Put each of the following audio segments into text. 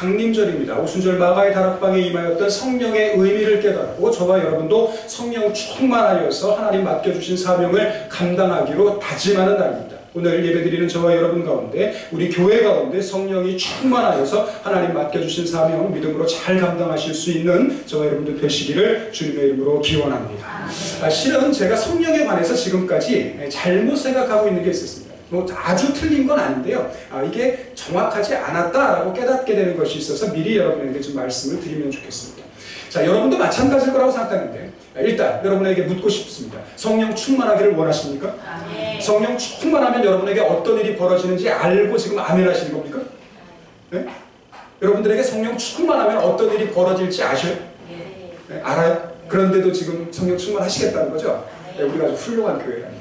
강림절입니다. 오순절 마가의 다락방에 임하였던 성령의 의미를 깨닫고 저와 여러분도 성령 충만하여서 하나님 맡겨주신 사명을 감당하기로 다짐하는 날입니다. 오늘 예배드리는 저와 여러분 가운데, 우리 교회 가운데 성령이 충만하여서 하나님 맡겨주신 사명 믿음으로 잘 감당하실 수 있는 저와 여러분들 되시기를 주님의 이름으로 기원합니다. 실은 제가 성령에 관해서 지금까지 잘못 생각하고 있는 게 있었습니다. 뭐 아주 틀린 건 아닌데요. 이게 정확하지 않았다라고 깨닫게 되는 것이 있어서 미리 여러분에게 좀 말씀을 드리면 좋겠습니다. 자, 여러분도 마찬가지일 거라고 생각하는데, 일단 여러분에게 묻고 싶습니다. 성령 충만하기를 원하십니까? 아멘. 성령 충만하면 여러분에게 어떤 일이 벌어지는지 알고 지금 아멘 하시는 겁니까? 네? 여러분들에게 성령 충만하면 어떤 일이 벌어질지 아셔요? 네? 알아요? 그런데도 지금 성령 충만하시겠다는 거죠? 네, 우리가 아주 훌륭한 교회라는 거예요.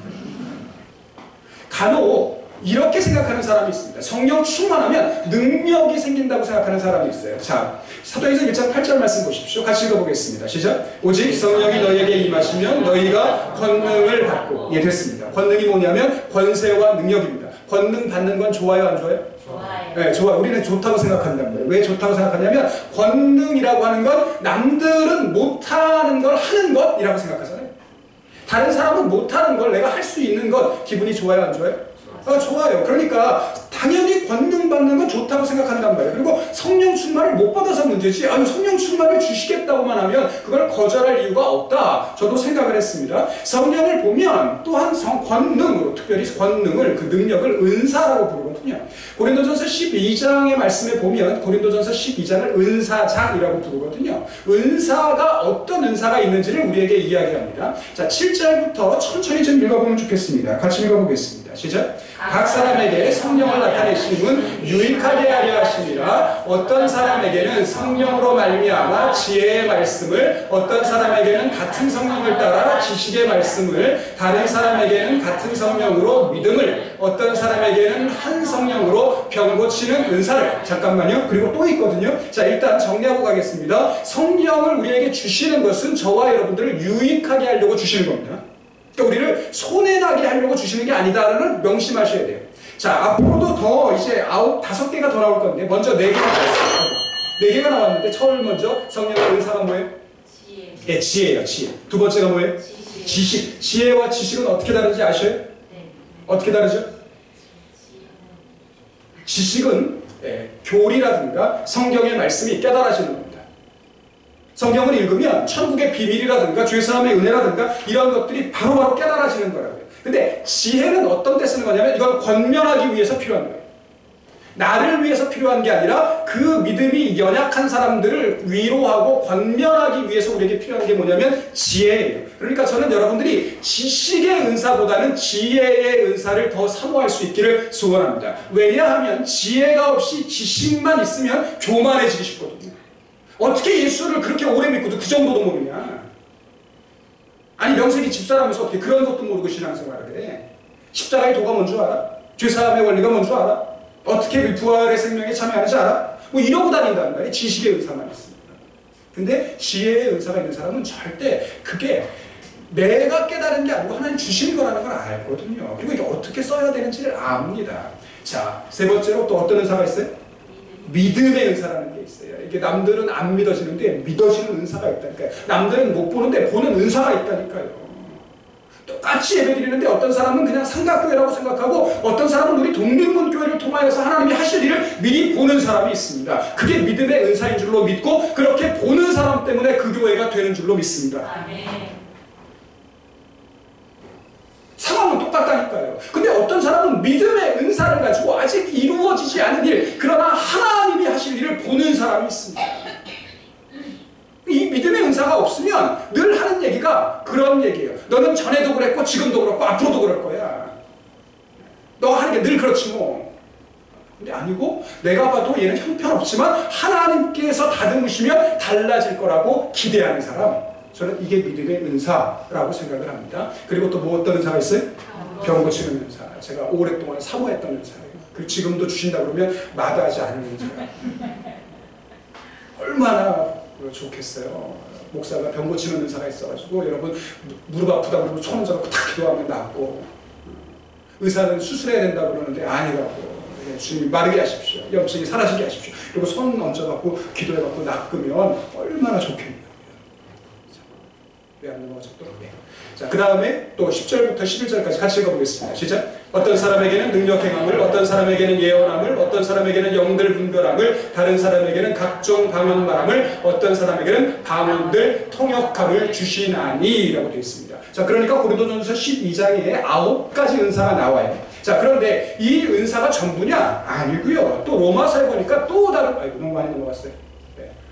간혹 이렇게 생각하는 사람이 있습니다. 성령 충만하면 능력이 생긴다고 생각하는 사람이 있어요. 자, 사도행전 1장 8절 말씀 보십시오. 같이 읽어보겠습니다. 시작. 오직 성령이 너희에게 임하시면 너희가 권능을 받고. 예, 됐습니다. 권능이 뭐냐면 권세와 능력입니다. 권능 받는 건 좋아요, 안 좋아요? 좋아요. 네, 좋아요. 우리는 좋다고 생각한단 말이에요. 왜 좋다고 생각하냐면 권능이라고 하는 건 남들은 못하는 걸 하는 것이라고 생각하잖아요. 다른 사람은 못하는 걸 내가 할 수 있는 것, 기분이 좋아요, 안 좋아요? 좋아요. 그러니까 당연히 권능 받는 건 좋다고 생각한단 말이에요. 그리고 성령 충만을 못 받아서 문제지, 성령 충만을 주시겠다고만 하면 그걸 거절할 이유가 없다. 저도 생각을 했습니다. 성령을 보면 또한 권능으로, 특별히 권능을, 그 능력을 은사라고 부르거든요. 고린도전서 12장의 말씀에 보면 고린도전서 12장을 은사장이라고 부르거든요. 은사가 어떤 은사가 있는지를 우리에게 이야기합니다. 자, 7절부터 천천히 좀 읽어보면 좋겠습니다. 같이 읽어보겠습니다. 시작. 각 사람에게 성령을 나타내심은 유익하게 하려 하심이라. 어떤 사람에게는 성령으로 말미암아 지혜의 말씀을, 어떤 사람에게는 같은 성령을 따라 지식의 말씀을, 다른 사람에게는 같은 성령으로 믿음을, 어떤 사람에게는 한 성령으로 병 고치는 은사를. 잠깐만요. 그리고 또 있거든요. 자, 일단 정리하고 가겠습니다. 성령을 우리에게 주시는 것은 저와 여러분들을 유익하게 하려고 주시는 겁니다. 우리를 손해나게 하려고 주시는 게 아니다라는 명심하셔야 돼요. 자, 앞으로도 더 이제 5개가 더 나올 건데, 먼저 4개가 나왔어요. 4개가 나왔는데, 처음 먼저 성령의 은사가 뭐예요? 지혜. 네, 지혜예요, 지혜. 두 번째가 뭐예요? 지식. 지혜와 지식은 어떻게 다른지 아셔요? 네. 어떻게 다르죠? 지식은 교리라든가 성경의 말씀이 깨달아지는 겁니다. 성경을 읽으면 천국의 비밀이라든가 주의 사함의 은혜라든가 이런 것들이 바로바로 깨달아지는 거라고요. 근데 지혜는 어떤 데 쓰는 거냐면 이걸 권면하기 위해서 필요한 거예요. 나를 위해서 필요한 게 아니라 그 믿음이 연약한 사람들을 위로하고 권면하기 위해서 우리에게 필요한 게 뭐냐면 지혜예요. 그러니까 저는 여러분들이 지식의 은사보다는 지혜의 은사를 더 사모할 수 있기를 소원합니다. 왜냐하면 지혜가 없이 지식만 있으면 교만해지기 쉽거든요. 어떻게 예수를 그렇게 오래 믿고도 그 정도도 모르냐? 아니, 명색이 집사라면서 어떻게 그런 것도 모르고 신앙생활을 해? 십자가의 도가 뭔 줄 알아? 죄사함의 원리가 뭔 줄 알아? 어떻게 부활의 생명에 참여하는지 알아? 뭐 이러고 다닌다는 말이에요. 지식의 은사만 있습니다. 근데 지혜의 은사가 있는 사람은 절대 그게 내가 깨달은 게 아니고 하나님 주신 거라는 걸 알거든요. 그리고 이게 어떻게 써야 되는지를 압니다. 자, 세 번째로 또 어떤 은사가 있어요? 믿음의 은사라는 게 있어요. 이게 남들은 안 믿어지는데 믿어지는 은사가 있다니까요. 남들은 못 보는데 보는 은사가 있다니까요. 똑같이 예배드리는데 어떤 사람은 그냥 삼각교회라고 생각하고 어떤 사람은 우리 독립문교회를 통하여서 하나님이 하실 일을 미리 보는 사람이 있습니다. 그게 믿음의 은사인 줄로 믿고 그렇게 보는 사람 때문에 그 교회가 되는 줄로 믿습니다. 아멘. 상황은 똑같다니까요. 근데 어떤 사람은 믿음의 은사를 가지고 아직 이루어지지 않은 일, 그러나 하나님이 하실 일을 보는 사람이 있습니다. 이 믿음의 은사가 없으면 늘 하는 얘기가 그런 얘기예요. 너는 전에도 그랬고 지금도 그렇고 앞으로도 그럴 거야. 너가 하는 게 늘 그렇지 뭐. 근데 아니고 내가 봐도 얘는 형편없지만 하나님께서 다듬으시면 달라질 거라고 기대하는 사람. 저는 이게 믿음의 은사라고 생각을 합니다. 그리고 또 뭐 어떤 은사가 있어요? 병 고치는 은사. 제가 오랫동안 사모했던 은사예요. 그리고 지금도 주신다 그러면 마다하지 않는 은사가. 얼마나 좋겠어요. 목사가 병 고치는 은사가 있어가지고 여러분 무릎 아프다 그러면 손 잡고 탁 기도하면 낫고, 의사는 수술해야 된다 그러는데 아니라고 주님 마르게 하십시오. 염증이 사라지게 하십시오. 그리고 손 얹어갖고 기도해갖고 낚으면 얼마나 좋겠냐고요. 왜 안 넘어가졌도록. 자, 그 다음에 또 10절부터 11절까지 같이 읽어보겠습니다. 시작. 어떤 사람에게는 능력 행함을, 어떤 사람에게는 예언함을, 어떤 사람에게는 영들 분별함을, 다른 사람에게는 각종 방언 말함을, 어떤 사람에게는 방언들 통역함을 주시나니 라고 되어 있습니다. 자, 그러니까 고린도전서 12장에 9가지 은사가 나와요. 자, 그런데 이 은사가 전부냐? 아니고요. 또 로마서에 보니까 또 다른, 아이고 너무 많이 넘어갔어요.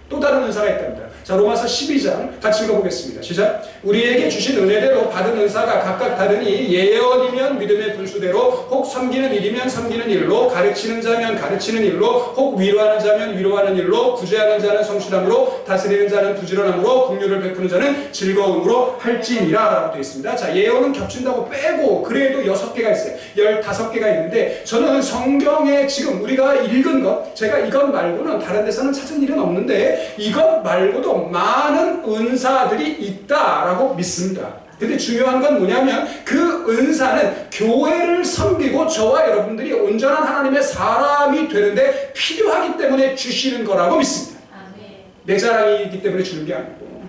또 다른 은사가 있답니다. 자, 로마서 12장 같이 읽어보겠습니다. 시작. 우리에게 주신 은혜대로 받은 은사가 각각 다르니 예언이면 믿음의 분수대로, 혹 섬기는 일이면 섬기는 일로, 가르치는 자면 가르치는 일로, 혹 위로하는 자면 위로하는 일로, 구제하는 자는 성실함으로, 다스리는 자는 부지런함으로, 긍휼을 베푸는 자는 즐거움으로 할지니라 라고 되어 있습니다. 자, 예언은 겹친다고 빼고 그래도 6개가 있어요. 15개가 있는데 저는 성경에 지금 우리가 읽은 것, 제가 이것 말고는 다른 데서는 찾은 일은 없는데 이것 말고도 많은 은사들이 있다라고 믿습니다. 근데 중요한 건 뭐냐면 그 은사는 교회를 섬기고 저와 여러분들이 온전한 하나님의 사람이 되는데 필요하기 때문에 주시는 거라고 믿습니다. 내 자랑이기 때문에 주는 게 아니고.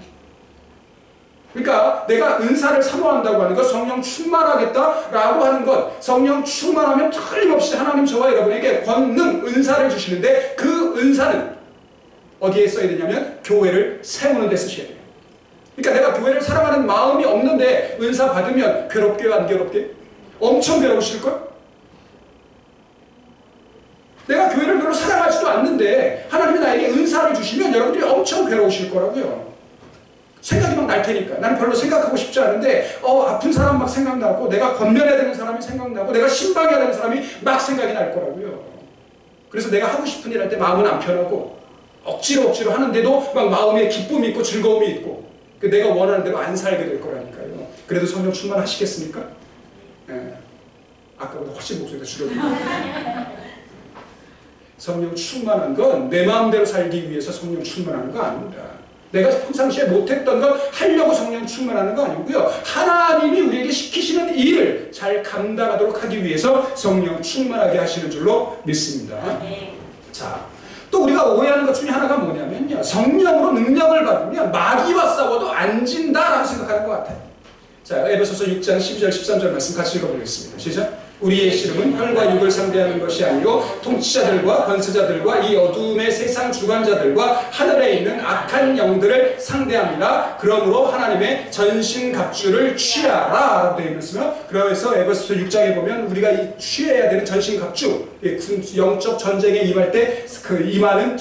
그러니까 내가 은사를 사모한다고 하는 것, 성령 충만하겠다라고 하는 것, 성령 충만하면 틀림없이 하나님 저와 여러분에게 권능, 은사를 주시는데 그 은사는 어디에 써야 되냐면 교회를 세우는 데 쓰셔야 돼요. 그러니까 내가 교회를 사랑하는 마음이 없는데 은사 받으면 괴롭게요, 안 괴롭게? 엄청 괴로우실걸? 내가 교회를 별로 사랑하지도 않는데 하나님이 나에게 은사를 주시면 여러분들이 엄청 괴로우실 거라고요. 생각이 막 날 테니까. 나는 별로 생각하고 싶지 않은데 아픈 사람 막 생각나고, 내가 건면해야 되는 사람이 생각나고, 내가 신방해야 되는 사람이 막 생각이 날 거라고요. 그래서 내가 하고 싶은 일 할 때 마음은 안 편하고 억지로 하는데도 막 마음에 기쁨이 있고 즐거움이 있고, 내가 원하는 대로 안 살게 될 거라니까요. 그래도 성령 충만하시겠습니까? 네. 아까보다 훨씬 목소리가 줄어들고. 성령 충만한 건 내 마음대로 살기 위해서 성령 충만하는 거 아닙니다. 내가 평상시에 못했던 걸 하려고 성령 충만하는 거 아니고요. 하나님이 우리에게 시키시는 일을 잘 감당하도록 하기 위해서 성령 충만하게 하시는 줄로 믿습니다. 자, 또 우리가 오해하는 것 중에 하나가 뭐냐면요, 성령으로 능력을 받으면 마귀와 싸워도 안 진다라고 생각하는 것 같아요. 자, 에베소서 6장 12절 13절 말씀 같이 읽어보겠습니다. 시작. 우리의 씨름은 혈과 육을 상대하는 것이 아니요 통치자들과 권세자들과 이 어두움의 세상 주관자들과 하늘에 있는 악한 영들을 상대합니다. 그러므로 하나님의 전신갑주를 취하라 라고 되어 있으며, 그래서 에베소서 6장에 보면 우리가 취해야 되는 전신갑주, 영적 전쟁에 임할 때 그 임하는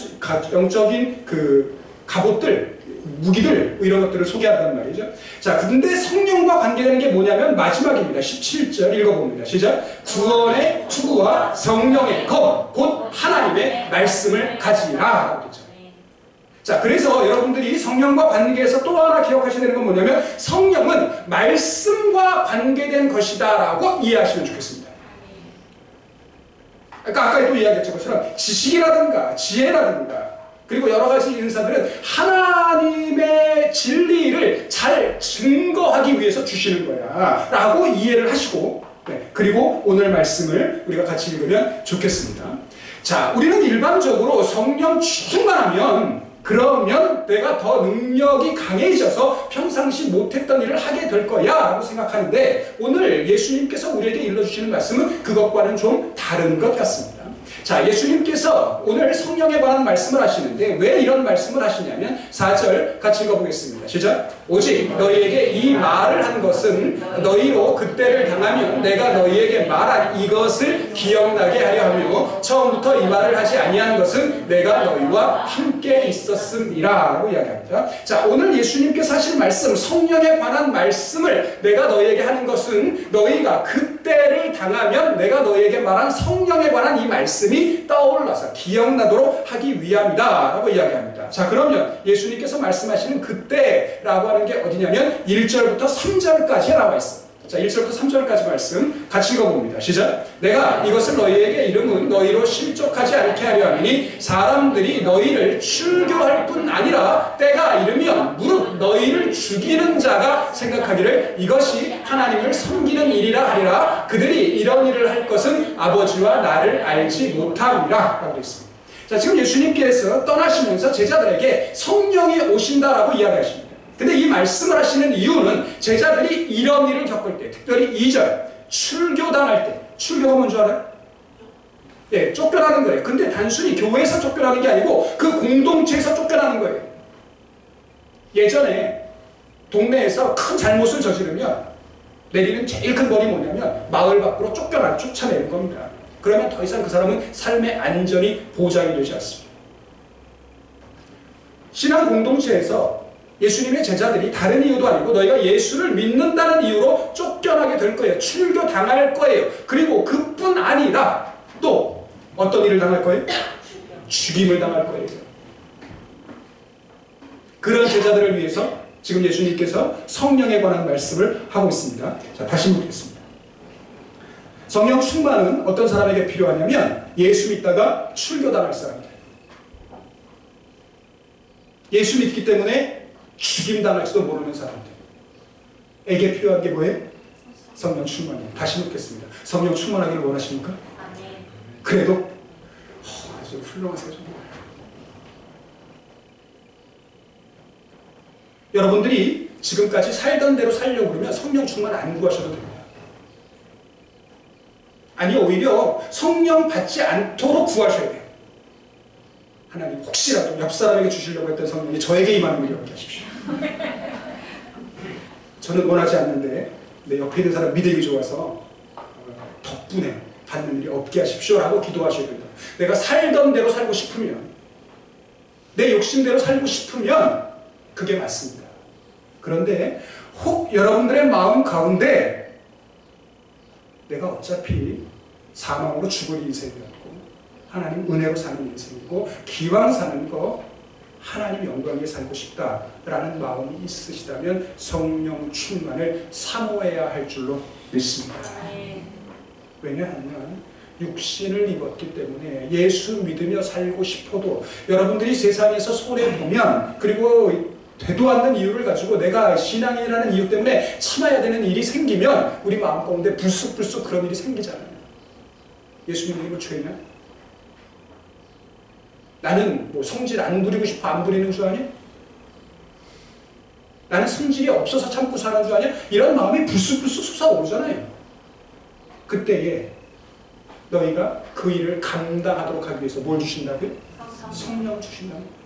영적인 그 갑옷들, 무기들, 이런 것들을 소개한단 말이죠. 자, 근데 성령과 관계되는 게 뭐냐면 마지막입니다. 17절 읽어봅니다. 시작. 구원의 투구와 성령의 검, 곧 하나님의 말씀을 가지라. 그렇죠. 자, 그래서 여러분들이 성령과 관계에서 또 하나 기억하셔야 되는 건 뭐냐면 성령은 말씀과 관계된 것이다 라고 이해하시면 좋겠습니다. 그러니까 아까도 이야기했죠. 것처럼 지식이라든가 지혜라든가 그리고 여러 가지 인사들은 하나님의 진리를 잘 증거하기 위해서 주시는 거야 라고 이해를 하시고, 네, 그리고 오늘 말씀을 우리가 같이 읽으면 좋겠습니다. 자, 우리는 일반적으로 성령 충만하면 그러면 내가 더 능력이 강해져서 평상시 못했던 일을 하게 될 거야 라고 생각하는데, 오늘 예수님께서 우리에게 일러주시는 말씀은 그것과는 좀 다른 것 같습니다. 자, 예수님께서 오늘 성령에 관한 말씀을 하시는데 왜 이런 말씀을 하시냐면 4절 같이 읽어보겠습니다. 시작. 오직 너희에게 이 말을 한 것은 너희로 그때를 당하면 내가 너희에게 말한 이것을 기억나게 하려 하며 처음부터 이 말을 하지 아니한 것은 내가 너희와 함께 있었음이라 라고 이야기합니다. 자, 오늘 예수님께서 하신 말씀, 성령에 관한 말씀을 내가 너희에게 하는 것은 너희가 그때를 당하면 내가 너희에게 말한 성령에 관한 이 말씀이 떠올라서 기억나도록 하기 위함이다 라고 이야기합니다. 자, 그러면 예수님께서 말씀하시는 그때라고 하는 게 어디냐면 1절부터 3절까지 나와 있어요. 자, 1절부터 3절까지 말씀 같이 읽어봅니다. 시작. 내가 이것을 너희에게 이름은 너희로 실족하지 않게 하려 함이니 사람들이 너희를 출교할 뿐 아니라 때가 이르면 무릇 너희를 죽이는 자가 생각하기를 이것이 하나님을 섬기는 일이라 하리라. 그들이 이런 일을 할 것은 아버지와 나를 알지 못함이라 라고 했습니다. 자, 지금 예수님께서 떠나시면서 제자들에게 성령이 오신다라고 이야기하십니다. 근데 이 말씀을 하시는 이유는 제자들이 이런 일을 겪을 때, 특별히 2절 출교당할 때, 출교가 뭔 줄 알아요? 예, 쫓겨나는 거예요. 근데 단순히 교회에서 쫓겨나는 게 아니고 그 공동체에서 쫓겨나는 거예요. 예전에 동네에서 큰 잘못을 저지르면 내리는 제일 큰 벌이 뭐냐면 마을 밖으로 쫓아내는 겁니다. 그러면 더 이상 그 사람은 삶의 안전이 보장이 되지 않습니다. 신앙 공동체에서 예수님의 제자들이 다른 이유도 아니고 너희가 예수를 믿는다는 이유로 쫓겨나게 될 거예요. 출교당할 거예요. 그리고 그뿐 아니라 또 어떤 일을 당할 거예요? 죽임을 당할 거예요. 그런 제자들을 위해서 지금 예수님께서 성령에 관한 말씀을 하고 있습니다. 자, 다시 묻겠습니다. 성령 충만은 어떤 사람에게 필요하냐면 예수 믿다가 출교당할 사람이에요. 예수 믿기 때문에 죽임당할지도 모르는 사람들에게 필요한 게 뭐예요? 성령 충만이에요. 다시 묻겠습니다. 성령 충만하기를 원하십니까? 그래도 아주 훌륭하세요. 정말. 여러분들이 지금까지 살던 대로 살려고 그러면 성령 충만 안 구하셔도 됩니다. 아니 오히려 성령 받지 않도록 구하셔야 돼요. 하나님 혹시라도 옆 사람에게 주시려고 했던 성령이 저에게 임하는 일이 없게 하십시오. 저는 원하지 않는데 내 옆에 있는 사람 믿음이 좋아서 덕분에 받는 일이 없게 하십시오라고 기도하셔야 된다. 내가 살던 대로 살고 싶으면, 내 욕심대로 살고 싶으면 그게 맞습니다. 그런데 혹 여러분들의 마음 가운데 내가 어차피 사망으로 죽을 인생이었고 하나님 은혜로 사는 인생이고 기왕 사는 거 하나님 영광에 살고 싶다라는 마음이 있으시다면 성령 충만을 사모해야 할 줄로 믿습니다. 왜냐하면 육신을 입었기 때문에 예수 믿으며 살고 싶어도 여러분들이 세상에서 손해보면 그리고 되도 않는 이유를 가지고 내가 신앙이라는 이유 때문에 참아야 되는 일이 생기면 우리 마음 가운데 불쑥불쑥 그런 일이 생기잖아요. 예수 믿는 게 뭐 죄냐? 나는 뭐 성질 안 부리고 싶어 안 부리는 줄 아냐? 나는 성질이 없어서 참고 사는 줄 아냐? 이런 마음이 불쑥불쑥 솟아오르잖아요. 그때에 너희가 그 일을 감당하도록 하기 위해서 뭘 주신다고요? 성령 주신다는 거예요.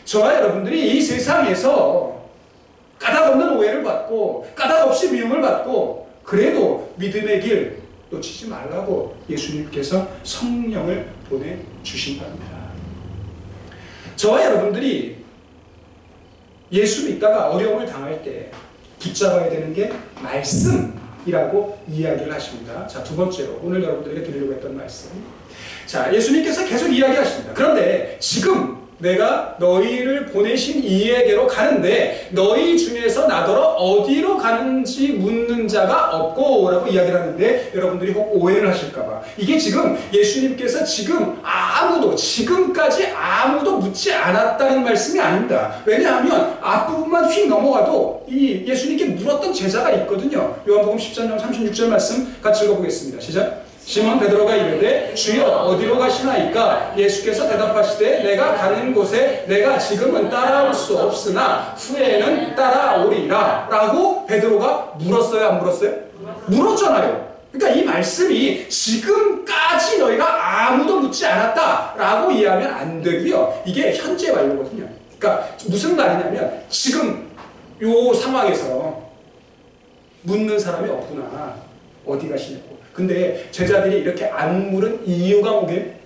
저와 여러분들이 이 세상에서 까닭없는 오해를 받고 까닭없이 미움을 받고 그래도 믿음의 길 놓치지 말라고 예수님께서 성령을 보내주신답니다. 저와 여러분들이 예수 믿다가 어려움을 당할 때 붙잡아야 되는 게 말씀이라고 이야기를 하십니다. 자, 두 번째로 오늘 여러분들에게 드리려고 했던 말씀. 자, 예수님께서 계속 이야기하십니다. 그런데 지금 내가 너희를 보내신 이에게로 가는데 너희 중에서 나더러 어디로 가는지 묻는 자가 없고 라고 이야기를 하는데 여러분들이 혹 오해를 하실까봐 이게 지금 예수님께서 지금까지 아무도 묻지 않았다는 말씀이 아닙니다. 왜냐하면 앞부분만 휙 넘어가도 이 예수님께 물었던 제자가 있거든요. 요한복음 13장 36절 말씀 같이 읽어보겠습니다. 시작. 시몬 베드로가 이르되 주여 어디로 가시나이까? 예수께서 대답하시되 내가 가는 곳에 내가 지금은 따라올 수 없으나 후에는 따라오리라 라고 베드로가 물었어요? 안 물었어요? 물었잖아요. 그러니까 이 말씀이 지금까지 너희가 아무도 묻지 않았다 라고 이해하면 안 되고요. 이게 현재 완료거든요. 그러니까 무슨 말이냐면 지금 요 상황에서 묻는 사람이 없구나. 어디 가시냐고. 근데 제자들이 이렇게 안 물은 이유가 뭐게?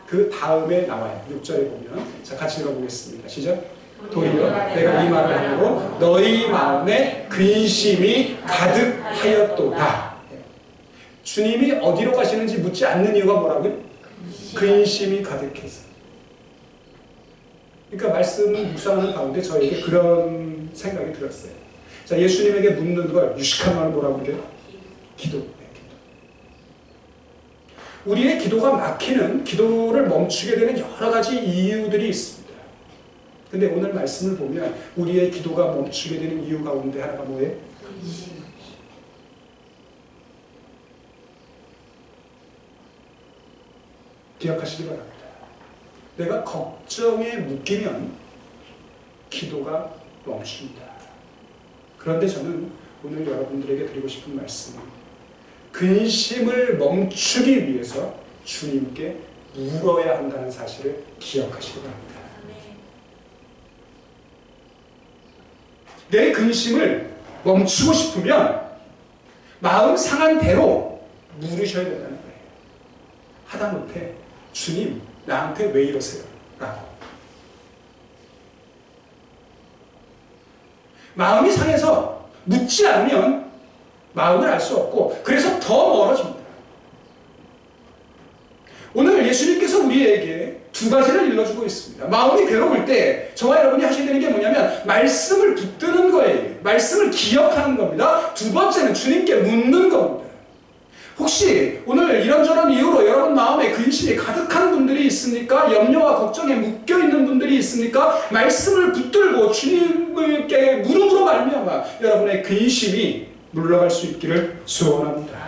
그 다음에 나와요. 6절에 보면. 자, 같이 읽어보겠습니다. 시작. 도리어 내가 이 말을 하므로 너희 마음에 근심이 가득하였도다. 주님이 어디로 가시는지 묻지 않는 이유가 뭐라고요? 근심이 가득해서. 그러니까 말씀을 묵상하는 가운데 저에게 그런 생각이 들었어요. 자, 예수님에게 묻는 걸 유식한 말로 뭐라고 그래요? 기도. 우리의 기도가 막히는, 기도를 멈추게 되는 여러 가지 이유들이 있습니다. 근데 오늘 말씀을 보면 우리의 기도가 멈추게 되는 이유 가운데 하나가 뭐예요? 기억하시기 바랍니다. 내가 걱정에 묶이면 기도가 멈춥니다. 그런데 저는 오늘 여러분들에게 드리고 싶은 말씀은 근심을 멈추기 위해서 주님께 물어야 한다는 사실을 기억하시기 바랍니다. 내 근심을 멈추고 싶으면 마음 상한 대로 물으셔야 된다는 거예요. 하다못해 주님 나한테 왜 이러세요? 라고. 마음이 상해서 묻지 않으면 마음을 알 수 없고 그래서 더 멀어집니다. 오늘 예수님께서 우리에게 두 가지를 일러주고 있습니다. 마음이 괴로울 때 저와 여러분이 하셔야 되는 게 뭐냐면 말씀을 붙드는 거예요. 말씀을 기억하는 겁니다. 두 번째는 주님께 묻는 겁니다. 혹시 오늘 이런저런 이유로 여러분 마음에 근심이 가득한 분들이 있습니까? 염려와 걱정에 묶여있는 분들이 있습니까? 말씀을 붙들고 주님께 물음으로 말미암아 여러분의 근심이 물러갈 수 있기를 소원합니다.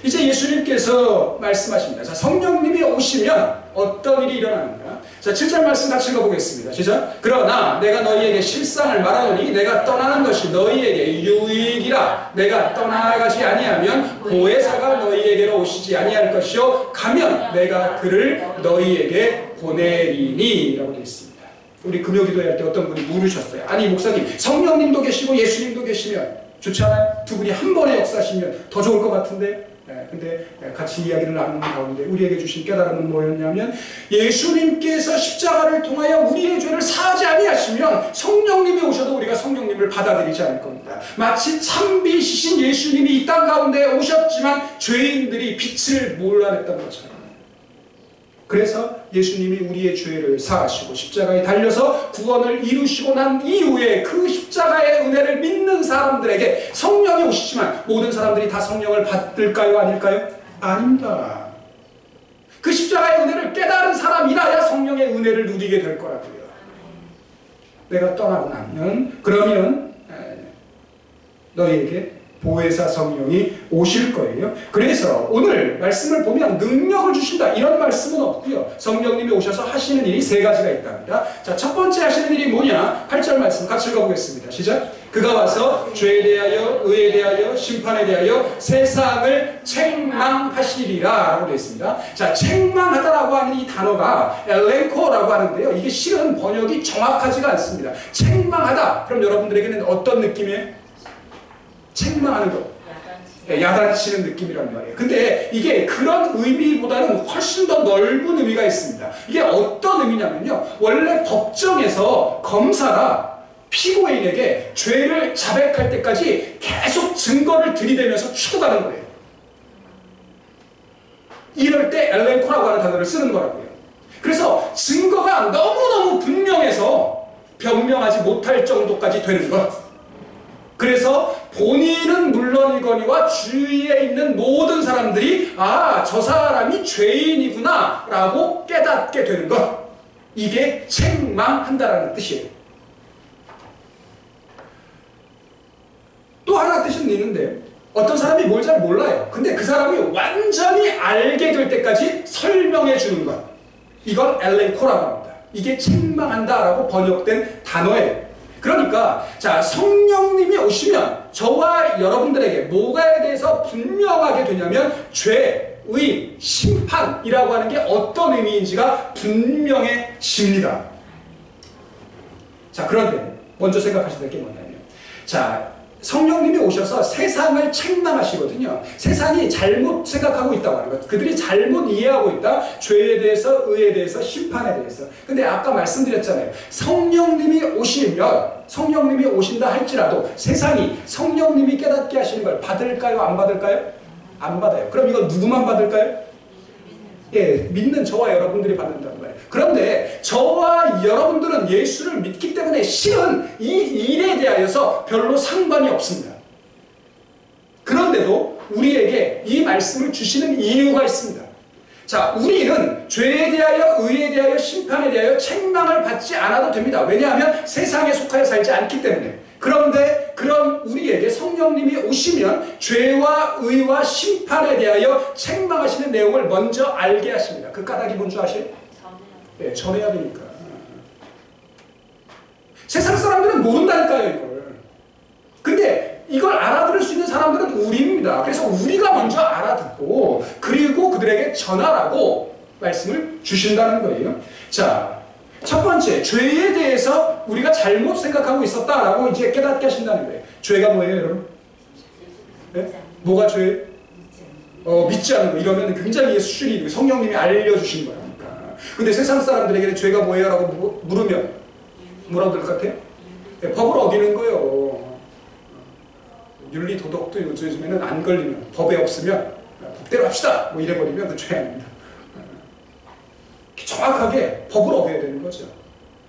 이제 예수님께서 말씀하십니다. 자, 성령님이 오시면 어떤 일이 일어나는가? 자, 7절 말씀 같이 읽어보겠습니다. 시작. 그러나 내가 너희에게 실상을 말하노니 내가 떠나는 것이 너희에게 유익이라. 내가 떠나가지 아니하면 보혜사가 너희에게로 오시지 아니할 것이요 가면 내가 그를 너희에게 보내리니 라고 되어 있습니다. 우리 금요 기도할 때 어떤 분이 물으셨어요. 아니 목사님 성령님도 계시고 예수님도 계시면 좋지 않아요? 두 분이 한 번에 역사하시면 더 좋을 것 같은데 근데 같이 이야기를 나누는 가운데 우리에게 주신 깨달음은 뭐였냐면 예수님께서 십자가를 통하여 우리의 죄를 사하지 아니하시면 성령님이 오셔도 우리가 성령님을 받아들이지 않을 겁니다. 마치 참비시신 예수님이 이 땅 가운데 오셨지만 죄인들이 빛을 몰라냈던 것처럼 그래서 예수님이 우리의 죄를 사하시고 십자가에 달려서 구원을 이루시고 난 이후에 그 십자가의 은혜를 믿는 사람들에게 성령이 오시지만 모든 사람들이 다 성령을 받을까요? 아닐까요? 아닙니다. 그 십자가의 은혜를 깨달은 사람이라야 성령의 은혜를 누리게 될 거라고요. 내가 떠나고 나면 그러면 너희에게 보혜사 성령이 오실 거예요. 그래서 오늘 말씀을 보면 능력을 주신다 이런 말씀은 없고요. 성령님이 오셔서 하시는 일이 세 가지가 있답니다. 자, 첫 번째 하시는 일이 뭐냐? 8절 말씀 같이 읽어보겠습니다. 시작. 그가 와서 죄에 대하여 의에 대하여 심판에 대하여 세상을 책망하시리라 라고 되어 있습니다. 자, 책망하다라고 하는 이 단어가 엘렌코라고 하는데요. 이게 실은 번역이 정확하지가 않습니다. 책망하다. 그럼 여러분들에게는 어떤 느낌이에요? 책망하는 것, 야단치는 느낌이란 말이에요. 근데 이게 그런 의미보다는 훨씬 더 넓은 의미가 있습니다. 이게 어떤 의미냐면요. 원래 법정에서 검사가 피고인에게 죄를 자백할 때까지 계속 증거를 들이대면서 추궁하는 거예요. 이럴 때 엘렌코라고 하는 단어를 쓰는 거라고요. 그래서 증거가 너무너무 분명해서 변명하지 못할 정도까지 되는 것. 그래서 본인은 물론이거니와 주위에 있는 모든 사람들이 아, 저 사람이 죄인이구나 라고 깨닫게 되는 것. 이게 책망한다라는 뜻이에요. 또 하나 뜻은 있는데 어떤 사람이 뭘 잘 몰라요. 근데 그 사람이 완전히 알게 될 때까지 설명해 주는 것. 이걸 엘렌코라고 합니다. 이게 책망한다라고 번역된 단어예요. 그러니까 자, 성령님이 오시면 저와 여러분들에게 뭐가에 대해서 분명하게 되냐면 죄, 의, 심판이라고 하는 게 어떤 의미인지가 분명해집니다. 자, 그런데 먼저 생각하셔야 될 게 뭐냐면 자, 성령님이 오셔서 세상을 책망하시거든요. 세상이 잘못 생각하고 있다고 하는 것. 그들이 잘못 이해하고 있다. 죄에 대해서, 의에 대해서, 심판에 대해서. 근데 아까 말씀드렸잖아요. 성령님이 오시면, 성령님이 오신다 할지라도 세상이 성령님이 깨닫게 하시는 걸 받을까요? 안 받을까요? 안 받아요. 그럼 이거 누구만 받을까요? 예, 믿는 저와 여러분들이 받는다는 거예요. 그런데 저와 여러분들은 예수를 믿기 때문에 실은 이 일에 대하여서 별로 상관이 없습니다. 그런데도 우리에게 이 말씀을 주시는 이유가 있습니다. 자, 우리는 죄에 대하여, 의에 대하여, 심판에 대하여 책망을 받지 않아도 됩니다. 왜냐하면 세상에 속하여 살지 않기 때문에. 그런데 그런 우리에게 성령님이 오시면 죄와 의와 심판에 대하여 책망하시는 내용을 먼저 알게 하십니다. 그 까닭이 뭔 줄 아세요? 네, 전해야 되니까. 세상 사람들은 모른다니까요, 이걸. 근데 이걸 알아들을 수 있는 사람들은 우리입니다. 그래서 우리가 먼저 알아듣고 그리고 그들에게 전하라고 말씀을 주신다는 거예요. 자, 첫 번째, 죄에 대해서 우리가 잘못 생각하고 있었다라고 이제 깨닫게 하신다는 거예요. 죄가 뭐예요, 여러분? 네? 뭐가 죄? 믿지 않는 거. 이러면 굉장히 수준이 성령님이 알려주신 거니까. 근데 세상 사람들에게는 죄가 뭐예요? 라고 물으면 뭐라고 될 것 같아요? 네, 법을 어기는 거예요. 윤리 도덕도 요즘에는 안 걸리면, 법에 없으면 법대로 합시다 뭐 이래버리면 그 죄 아닙니다. 정확하게 법을 어겨야 되는 거죠.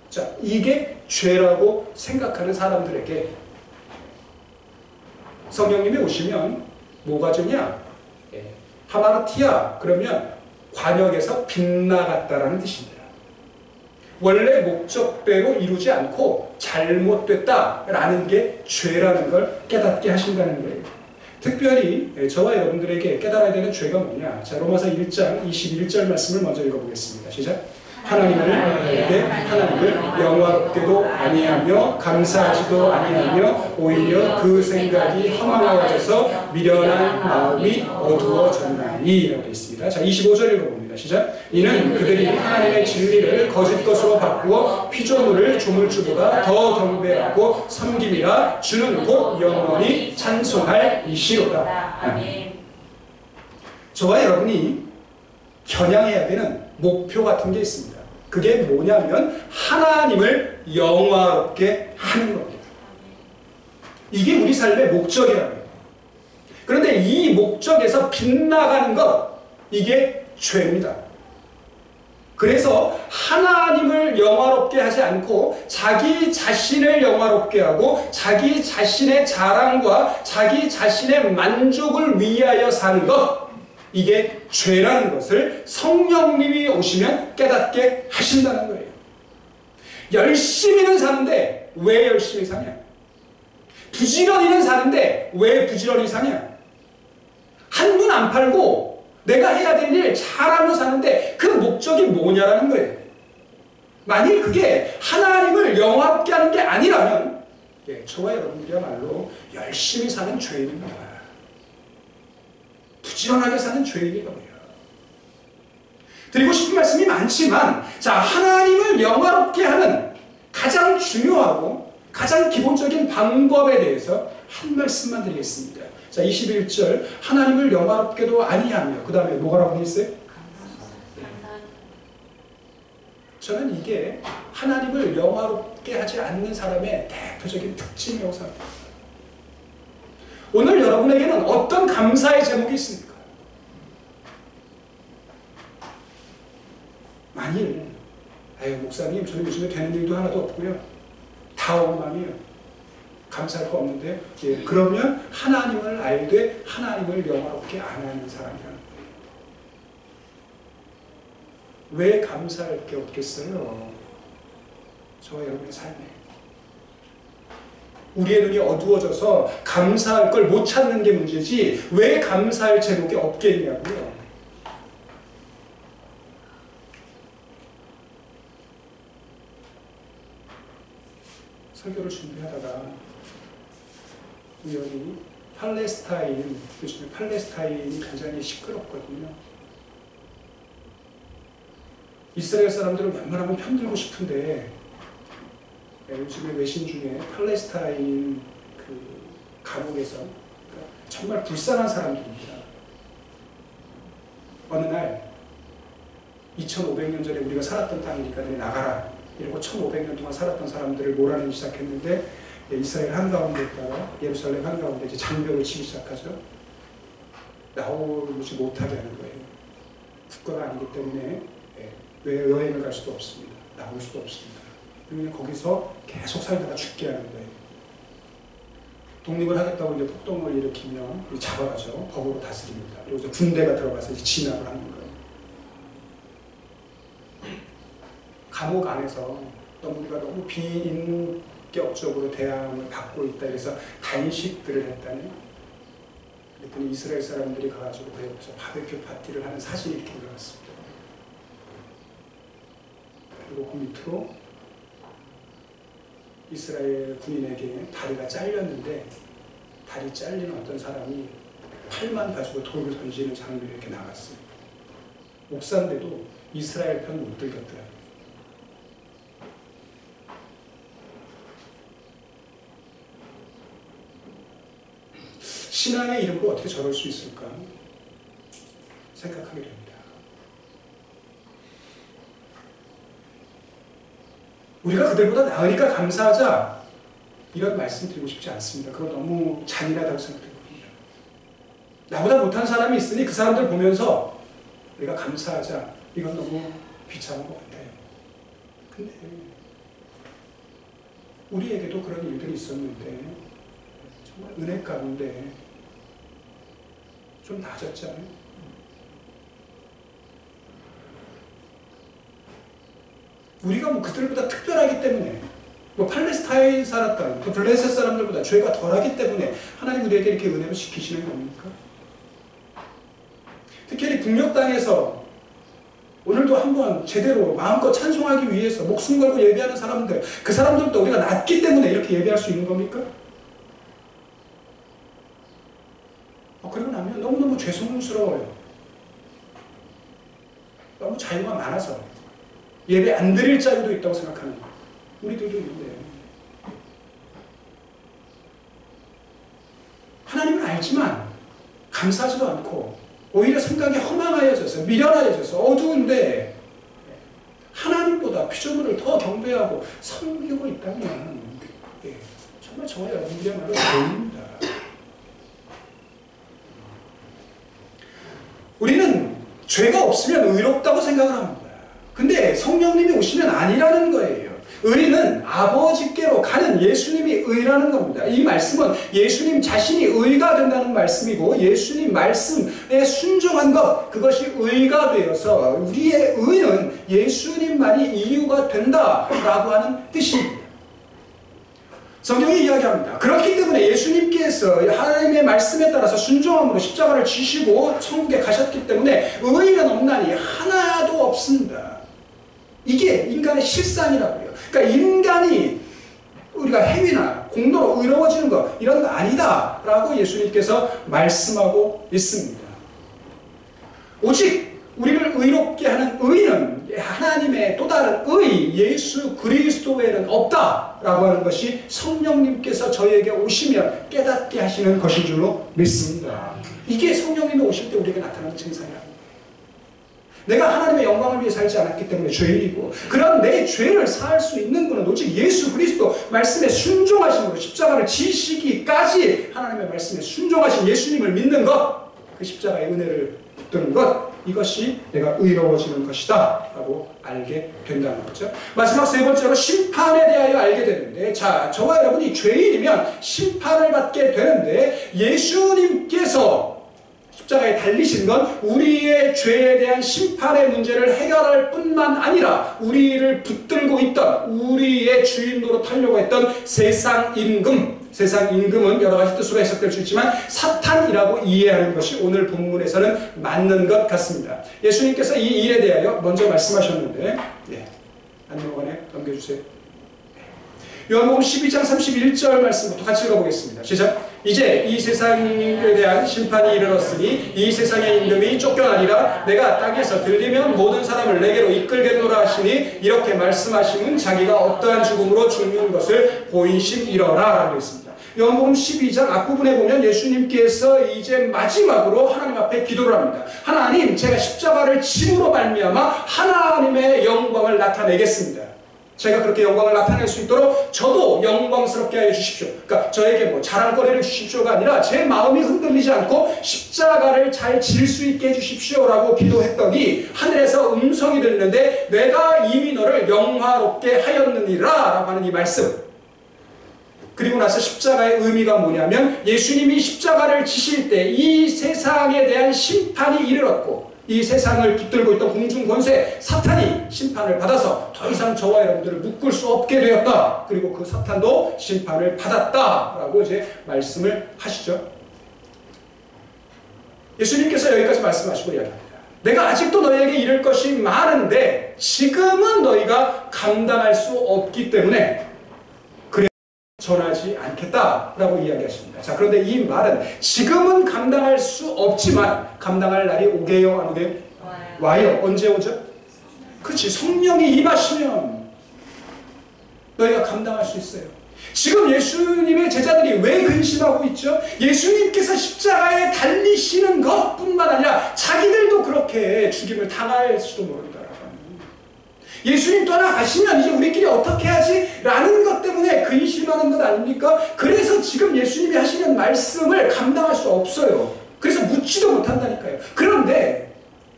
자, 이게 죄라고 생각하는 사람들에게 성령님이 오시면 뭐가 죄냐? 하마르티아, 그러면 관역에서 빗나갔다라는 뜻입니다. 원래 목적대로 이루지 않고 잘못됐다라는 게 죄라는 걸 깨닫게 하신다는 거예요. 특별히 저와 여러분들에게 깨달아야 되는 죄가 뭐냐? 자, 로마서 1장 21절 말씀을 먼저 읽어보겠습니다. 시작. 하나님을 영화롭게도 아니하며 감사하지도 아니하며 오히려 그 생각이 허망하여져서 미련한 마음이 어두워졌나니 라고 되어 있습니다. 자, 25절 읽어봅니다. 시작. 이는 그들이 하나님의 진리를 거짓 것으로 바꾸어 피조물을 조물주보다 더 경배하고 섬김이라 주는 곧 영원히 찬송할 이시로다. 아멘. 저와 여러분이 겨냥해야 되는 목표 같은 게 있습니다. 그게 뭐냐면 하나님을 영화롭게 하는 겁니다. 이게 우리 삶의 목적이라고요. 그런데 이 목적에서 빗나가는 것, 이게 죄입니다. 그래서 하나님을 영화롭게 하지 않고 자기 자신을 영화롭게 하고 자기 자신의 자랑과 자기 자신의 만족을 위하여 사는 것, 이게 죄라는 것을 성령님이 오시면 깨닫게 하신다는 거예요. 열심히는 사는데 왜 열심히 사냐? 부지런히는 사는데 왜 부지런히 사냐? 한눈 안 팔고 내가 해야 될 일 잘하며 사는데 그 목적이 뭐냐라는 거예요. 만일 그게 하나님을 영화롭게 하는 게 아니라면 저와 여러분들이야말로 열심히 사는 죄인입니다. 부지런하게 사는 죄인이거든요. 드리고 싶은 말씀이 많지만, 자, 하나님을 영화롭게 하는 가장 중요하고 가장 기본적인 방법에 대해서 한 말씀만 드리겠습니다. 자, 21절, 하나님을 영화롭게도 아니하며, 그 다음에 뭐라고 되어 있어요? 저는 이게 하나님을 영화롭게 하지 않는 사람의 대표적인 특징이라고 생각합니다. 오늘 여러분에게는 어떤 감사의 제목이 있습니까? 만일 목사님 저는 요즘에 되는 일도 하나도 없고요. 다 엉망이에요. 감사할 거 없는데요. 그러면 하나님을 알되 하나님을 영화롭게 안 하는 사람이라는 거예요. 왜 감사할 게 없겠어요? 저와 여러분의 삶에. 우리의 눈이 어두워져서 감사할 걸 못 찾는 게 문제지 왜 감사할 제목이 없겠냐고요. 설교를 준비하다가 우연히 요즘에 팔레스타인이 굉장히 시끄럽거든요. 이스라엘 사람들은 웬만하면 편들고 싶은데 요즘에 외신 중에 팔레스타인 그 감옥에서 정말 불쌍한 사람들입니다. 어느 날 2500년 전에 우리가 살았던 땅이니까 너희 나가라 이러고 1500년 동안 살았던 사람들을 몰아내기 시작했는데 이스라엘 한가운데다가 예루살렘 한가운데 이제 장벽을 치기 시작하죠. 나오지 못하게 하는 거예요. 국가가 아니기 때문에 왜 여행을 갈 수도 없습니다. 나올 수도 없습니다. 그러면 거기서 계속 살다가 죽게 하는 거예요. 독립을 하겠다고 이제 폭동을 일으키면 잡아가죠. 법으로 다스립니다. 그리고 이제 군대가 들어가서 이제 진압을 하는 거예요. 감옥 안에서 우리가 너무 비인격적으로 대항을 받고 있다. 그래서 단식들을 했다니. 그랬더니 이스라엘 사람들이 가가지고 그 옆에서 바베큐 파티를 하는 사진이 이렇게 올라왔습니다. 그리고 그 밑으로 이스라엘 군인에게 다리가 잘렸는데 다리 잘린 어떤 사람이 팔만 가지고 돌을 던지는 장면이 이렇게 나갔어요. 목사인데도 이스라엘 편 못 들겠더라고요. 신앙의 이름으로 어떻게 저럴 수 있을까 생각하게 됩니다. 우리가 그들보다 나으니까 감사하자, 이런 말씀 드리고 싶지 않습니다. 그거 너무 잔인하다고 생각됩니다. 나보다 못한 사람이 있으니 그 사람들 보면서 우리가 감사하자, 이건 너무 비참한 것 같아요. 근데 우리에게도 그런 일들이 있었는데 정말 은혜 가운데 좀 나아졌잖아요. 우리가 뭐 그들보다 특별하기 때문에, 뭐 팔레스타인 살았던 그 블레셋 사람들보다 죄가 덜하기 때문에 하나님 우리에게 이렇게 은혜를 시키시는 겁니까? 특히 북녘 땅에서 오늘도 한번 제대로 마음껏 찬송하기 위해서 목숨 걸고 예배하는 사람들, 그 사람들도 우리가 낫기 때문에 이렇게 예배할 수 있는 겁니까? 그리고 나면 너무너무 죄송스러워요. 너무 자유가 많아서 예배 안 드릴 자유도 있다고 생각하는 우리들도 있는데, 하나님은 알지만 감사하지도 않고 오히려 생각이 허망하여져서 미련하여져서 어두운데 하나님보다 피조물을 더 경배하고 섬기고 있다면 정말 저와 여러분들이야말로 죄입니다. 우리는 죄가 없으면 의롭다고 생각을 합니다. 근데 성령님이 오시면 아니라는 거예요. 의는 아버지께로 가는 예수님이 의라는 겁니다. 이 말씀은 예수님 자신이 의가 된다는 말씀이고, 예수님 말씀에 순종한 것, 그것이 의가 되어서 우리의 의는 예수님만이 이유가 된다라고 하는 뜻입니다. 성경이 이야기합니다. 그렇기 때문에 예수님께서 하나님의 말씀에 따라서 순종함으로 십자가를 지시고 천국에 가셨기 때문에 의는 없나니 하나도 없습니다. 이게 인간의 실상이라고요. 그러니까 인간이 우리가 행위나 공로로 의로워지는 것, 이런 거 아니다라고 예수님께서 말씀하고 있습니다. 오직 우리를 의롭게 하는 의는 하나님의 또 다른 의, 예수 그리스도 외에는 없다라고 하는 것이 성령님께서 저희에게 오시면 깨닫게 하시는 것인 줄로 믿습니다. 이게 성령님이 오실 때 우리에게 나타나는 증상이랍니다. 내가 하나님의 영광을 위해 살지 않았기 때문에 죄인이고, 그런 내 죄를 사할 수 있는 것은 오직 예수 그리스도 말씀에 순종하심으로 십자가를 지시기까지 하나님의 말씀에 순종하신 예수님을 믿는 것, 그 십자가의 은혜를 붙드는 것, 이것이 내가 의로워지는 것이다 라고 알게 된다는 거죠. 마지막 세 번째로 심판에 대하여 알게 되는데, 자, 저와 여러분이 죄인이면 심판을 받게 되는데, 예수님께서 십자가에 달리신 건 우리의 죄에 대한 심판의 문제를 해결할 뿐만 아니라 우리를 붙들고 있던, 우리의 주인으로 타려고 했던 세상 임금은 여러 가지 뜻으로 해석될 수 있지만 사탄이라고 이해하는 것이 오늘 본문에서는 맞는 것 같습니다. 예수님께서 이 일에 대하여 먼저 말씀하셨는데, 안녕하네 넘겨주세요. 요한복음 12장 31절 말씀부터 같이 읽어보겠습니다. 시작. 이제 이 세상에 대한 심판이 이르렀으니 이 세상의 임금이 쫓겨나리라. 내가 땅에서 들리면 모든 사람을 내게로 이끌겠노라 하시니, 이렇게 말씀하시면 자기가 어떠한 죽음으로 죽는 것을 보이심이러라 라고 했습니다. 요한복음 12장 앞부분에 보면 예수님께서 이제 마지막으로 하나님 앞에 기도를 합니다. 하나님, 제가 십자가를 짐으로 말미암아 하나님의 영광을 나타내겠습니다. 제가 그렇게 영광을 나타낼 수 있도록 저도 영광스럽게 하여 주십시오. 그러니까 저에게 뭐 자랑거리를 주십시오가 아니라 제 마음이 흔들리지 않고 십자가를 잘 질 수 있게 해주십시오라고 기도했더니 하늘에서 음성이 들리는데, 내가 이미 너를 영화롭게 하였느니라 라고 하는 이 말씀. 그리고 나서 십자가의 의미가 뭐냐면, 예수님이 십자가를 지실 때 이 세상에 대한 심판이 이르렀고, 이 세상을 붙들고 있던 공중 권세 사탄이 심판을 받아서 더 이상 저와 여러분들을 묶을 수 없게 되었다. 그리고 그 사탄도 심판을 받았다라고 이제 말씀을 하시죠. 예수님께서 여기까지 말씀하시고 이야기합니다. 내가 아직도 너희에게 이를 것이 많은데 지금은 너희가 감당할 수 없기 때문에 그래 전하지 않겠다라고 이야기하십니다. 자, 그런데 이 말은 지금은 감당할 수 없지만 감당할 날이 오게요, 안 오게요? 와요. 언제 오죠? 그렇지. 성령이 임하시면 너희가 감당할 수 있어요. 지금 예수님의 제자들이 왜 근심하고 있죠? 예수님께서 십자가에 달리시는 것뿐만 아니라 자기들도 그렇게 죽임을 당할지도 모른다라고 합니다. 예수님 떠나가시면 이제 우리끼리 어떻게 하지? 라는 것 때문에 근심하는 것 아닙니까? 그래서 지금 예수님이 하시는 말씀을 감당할 수 없어요. 그래서 묻지도 못한다니까요. 그런데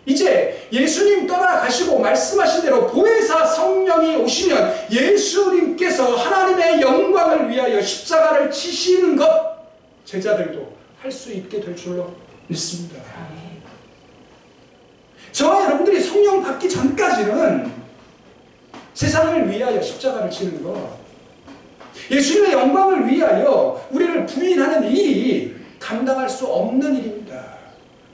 이제 예수님 떠나가시고 말씀하신 대로 보혜사 성령이 오시면 예수님께서 하나님의 영광을 위하여 십자가를 지시는 것 제자들도 할 수 있게 될 줄로 믿습니다. 저와 여러분들이 성령 받기 전까지는 세상을 위하여 십자가를 지는 것, 예수님의 영광을 위하여 우리를 부인하는 일이 감당할 수 없는 일입니다.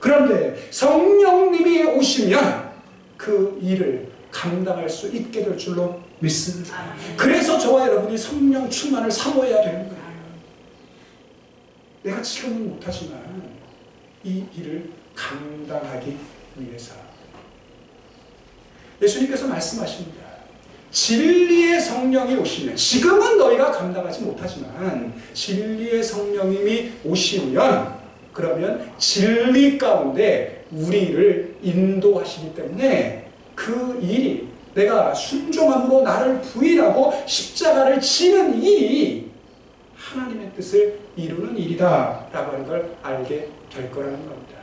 그런데 성령님이 오시면 그 일을 감당할 수 있게 될 줄로 믿습니다. 그래서 저와 여러분이 성령 충만을 사모해야 되는 거예요. 내가 지금은 못하지만 이 일을 감당하기 위해서 예수님께서 말씀하십니다. 진리의 성령이 오시면 지금은 너희가 감당하지 못하지만 진리의 성령님이 오시면 그러면 진리 가운데 우리를 인도하시기 때문에 그 일이 내가 순종함으로 나를 부인하고 십자가를 지는 일이 하나님의 뜻을 이루는 일이다 라고 하는 걸 알게 될 거라는 겁니다.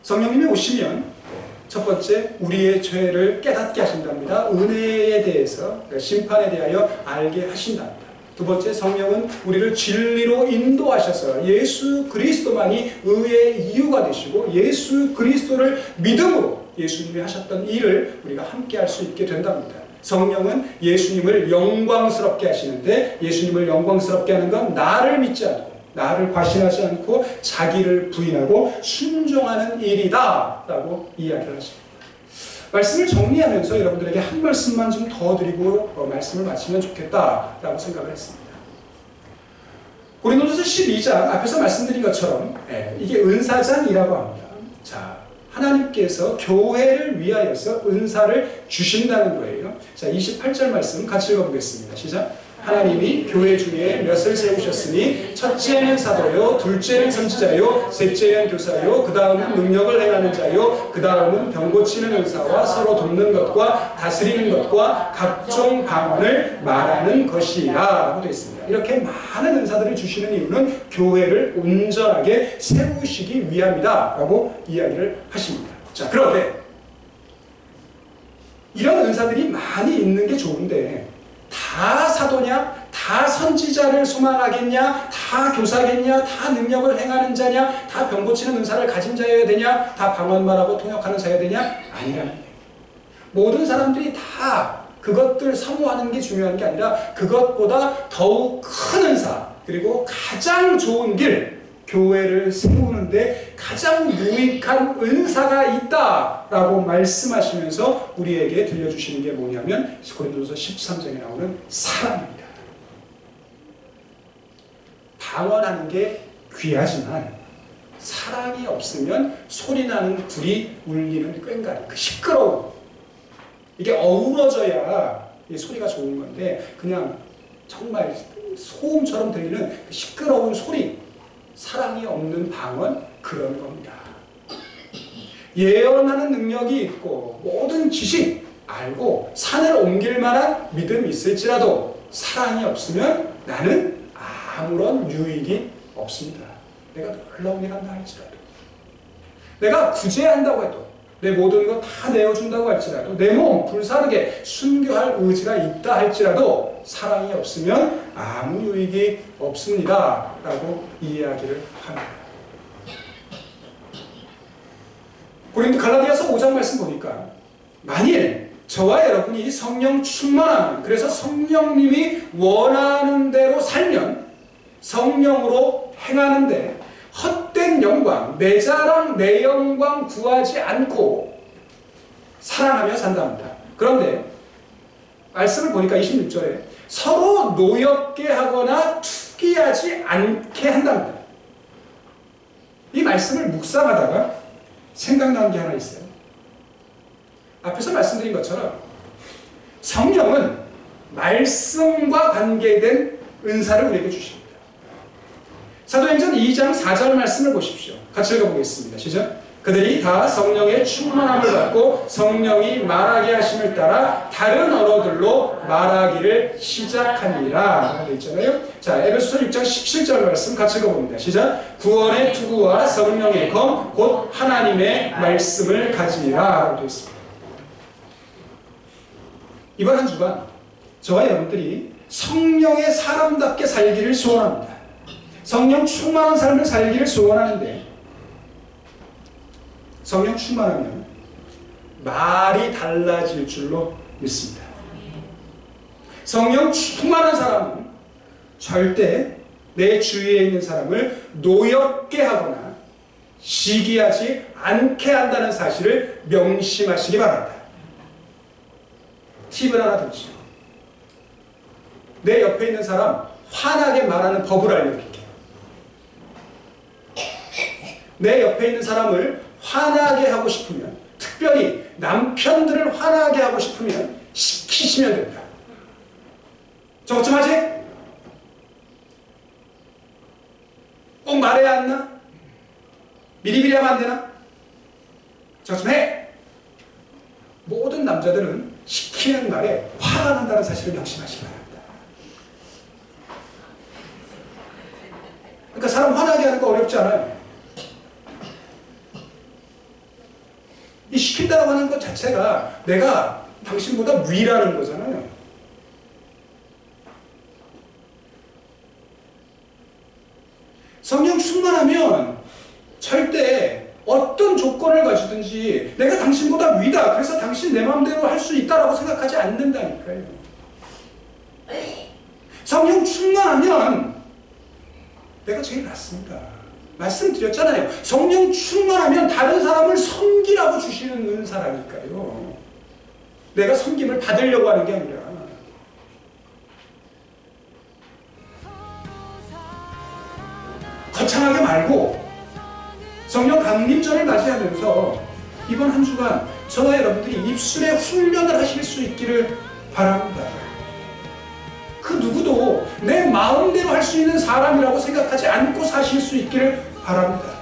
성령님이 오시면 첫 번째 우리의 죄를 깨닫게 하신답니다. 은혜에 대해서 심판에 대하여 알게 하신답니다. 두 번째, 성령은 우리를 진리로 인도하셔서 예수 그리스도만이 의의 이유가 되시고 예수 그리스도를 믿음으로 예수님이 하셨던 일을 우리가 함께 할 수 있게 된답니다. 성령은 예수님을 영광스럽게 하시는데 예수님을 영광스럽게 하는 건 나를 믿지 않고 나를 과신하지 않고 자기를 부인하고 순종하는 일이다 라고 이야기를 하십니다. 말씀을 정리하면서 여러분들에게 한 말씀만 좀 더 드리고 말씀을 마치면 좋겠다라고 생각을 했습니다. 고린도전서 12장 앞에서 말씀드린 것처럼 이게 은사장이라고 합니다. 자, 하나님께서 교회를 위하여서 은사를 주신다는 거예요. 자, 28절 말씀 같이 읽어보겠습니다. 시작. 하나님이 교회 중에 몇을 세우셨으니 첫째는 사도요, 둘째는 선지자요, 셋째는 교사요, 그 다음은 능력을 행하는 자요, 그 다음은 병 고치는 은사와 서로 돕는 것과 다스리는 것과 각종 방언을 말하는 것이라 라고 되어 있습니다. 이렇게 많은 은사들을 주시는 이유는 교회를 온전하게 세우시기 위함이다 라고 이야기를 하십니다. 자, 그런데 이런 은사들이 많이 있는 게 좋은데 다 사도냐? 다 선지자를 소망하겠냐? 다 교사겠냐? 다 능력을 행하는 자냐? 다 병 고치는 은사를 가진 자여야 되냐? 다 방언 말하고 통역하는 자여야 되냐? 아니라는 거예요. 모든 사람들이 다 그것들 사모하는 게 중요한 게 아니라 그것보다 더욱 큰 은사, 그리고 가장 좋은 길, 교회를 세우는데 가장 유익한 은사가 있다라고 말씀하시면서 우리에게 들려주시는 게 뭐냐면 고린도전서 13장에 나오는 사랑입니다. 방언하는 게 귀하지만 사랑이 없으면 소리나는 불이 울리는 꽹과리, 그 시끄러움, 이게 어우러져야 이 소리가 좋은 건데 그냥 정말 소음처럼 들리는 그 시끄러운 소리, 사랑이 없는 방언, 그런 겁니다. 예언하는 능력이 있고 모든 지식 알고 산을 옮길 만한 믿음이 있을지라도 사랑이 없으면 나는 아무런 유익이 없습니다. 내가 놀라운 일 한다 할지라도, 내가 구제한다고 해도, 내 모든 것 다 내어준다고 할지라도, 내 몸 불사르게 순교할 의지가 있다 할지라도 사랑이 없으면 아무 유익이 없습니다 라고 이야기를 합니다. 고린도 갈라디아서 5장 말씀 보니까 만일 저와 여러분이 성령 충만하면, 그래서 성령님이 원하는 대로 살면, 성령으로 행하는데 헛된 영광, 내 자랑, 내 영광 구하지 않고 사랑하며 산답니다. 그런데 말씀을 보니까 26절에 서로 노엽게 하거나 투기하지 않게 한답니다. 이 말씀을 묵상하다가 생각나는 게 하나 있어요. 앞에서 말씀드린 것처럼 성령은 말씀과 관계된 은사를 우리에게 주십니다. 사도행전 2장 4절 말씀을 보십시오. 같이 읽어보겠습니다. 시작. 그들이 다 성령의 충만함을 받고 성령이 말하게 하심을 따라 다른 언어들로 말하기를 시작하니라 되어 있잖아요. 자, 에베소서 6장 17절 말씀 같이 읽어봅니다. 시작. 구원의 투구와 성령의 검 곧 하나님의 말씀을 가지니라 되어 있습니다. 이번 한 주간 저와 여러분들이 성령의 사람답게 살기를 소원합니다. 성령 충만한 삶을 살기를 소원하는데, 성령 충만하면 말이 달라질 줄로 믿습니다. 성령 충만한 사람은 절대 내 주위에 있는 사람을 노엽게 하거나 시기하지 않게 한다는 사실을 명심하시기 바랍니다. 팁을 하나 드리죠. 내 옆에 있는 사람 화나게 말하는 법을 알려드릴게요. 내 옆에 있는 사람을 화나게 하고 싶으면, 특별히 남편들을 화나게 하고 싶으면 시키시면 됩니다. 저것 좀 하지? 꼭 말해야 하나? 미리미리 하면 안 되나? 저것 좀 해! 모든 남자들은 시키는 말에 화가 난다는 사실을 명심하시기 바랍니다. 그러니까 사람 화나게 하는 거 어렵지 않아요. 이 시킨다고 하는 것 자체가 내가 당신보다 위라는 거잖아요. 성령 충만하면 절대 어떤 조건을 가지든지 내가 당신보다 위다, 그래서 당신 내 마음대로 할 수 있다라고 생각하지 않는다니까요. 성령 충만하면 내가 제일 낫습니다. 말씀드렸잖아요. 성령 충만하면 다른 사람을 섬기라고 주시는 은사라니까요. 내가 섬김을 받으려고 하는 게 아니라. 거창하게 말고 성령 강림절을 맞이하면서 이번 한 주간 저와 여러분들이 입술의 훈련을 하실 수 있기를 바랍니다. 그 누구도 내 마음대로 할 수 있는 사람이라고 생각하지 않고 사실 수 있기를 바랍니다.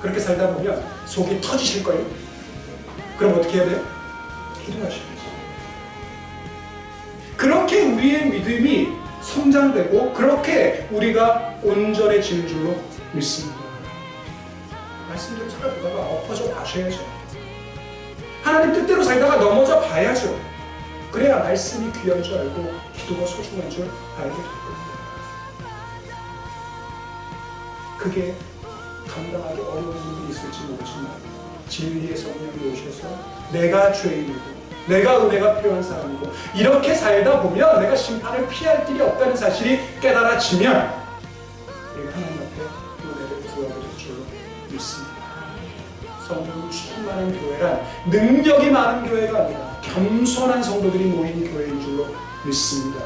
그렇게 살다 보면 속이 터지실걸요? 그럼 어떻게 해야 돼요? 기도하셔야죠. 그렇게 우리의 믿음이 성장되고 그렇게 우리가 온전해질 줄로 믿습니다. 말씀대로 살아보다가 엎어져 가셔야죠. 하나님 뜻대로 살다가 넘어져 봐야죠. 그래야 말씀이 귀한 줄 알고 기도가 소중한 줄 알게 될 겁니다. 그게 감당하기 어려운 일이 있을지 모르지만 진리의 성령이 오셔서 내가 죄인이고 내가 은혜가 필요한 사람이고 이렇게 살다 보면 내가 심판을 피할 길이 없다는 사실이 깨달아지면 우리가 하나님 앞에 은혜를 구하게 될 줄로 믿습니다. 성령 충만한 교회란 능력이 많은 교회가 아니라 겸손한 성도들이 모인 교회인 줄로 믿습니다.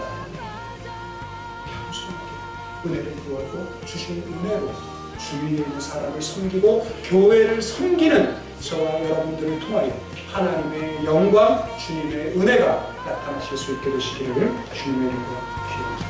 겸손하게 은혜를 구하고 주신 은혜로 주위에 있는 사람을 섬기고 교회를 섬기는 저와 여러분들을 통하여 하나님의 영광, 주님의 은혜가 나타나실 수 있게 되시기를 주님의 이름으로 기도합니다.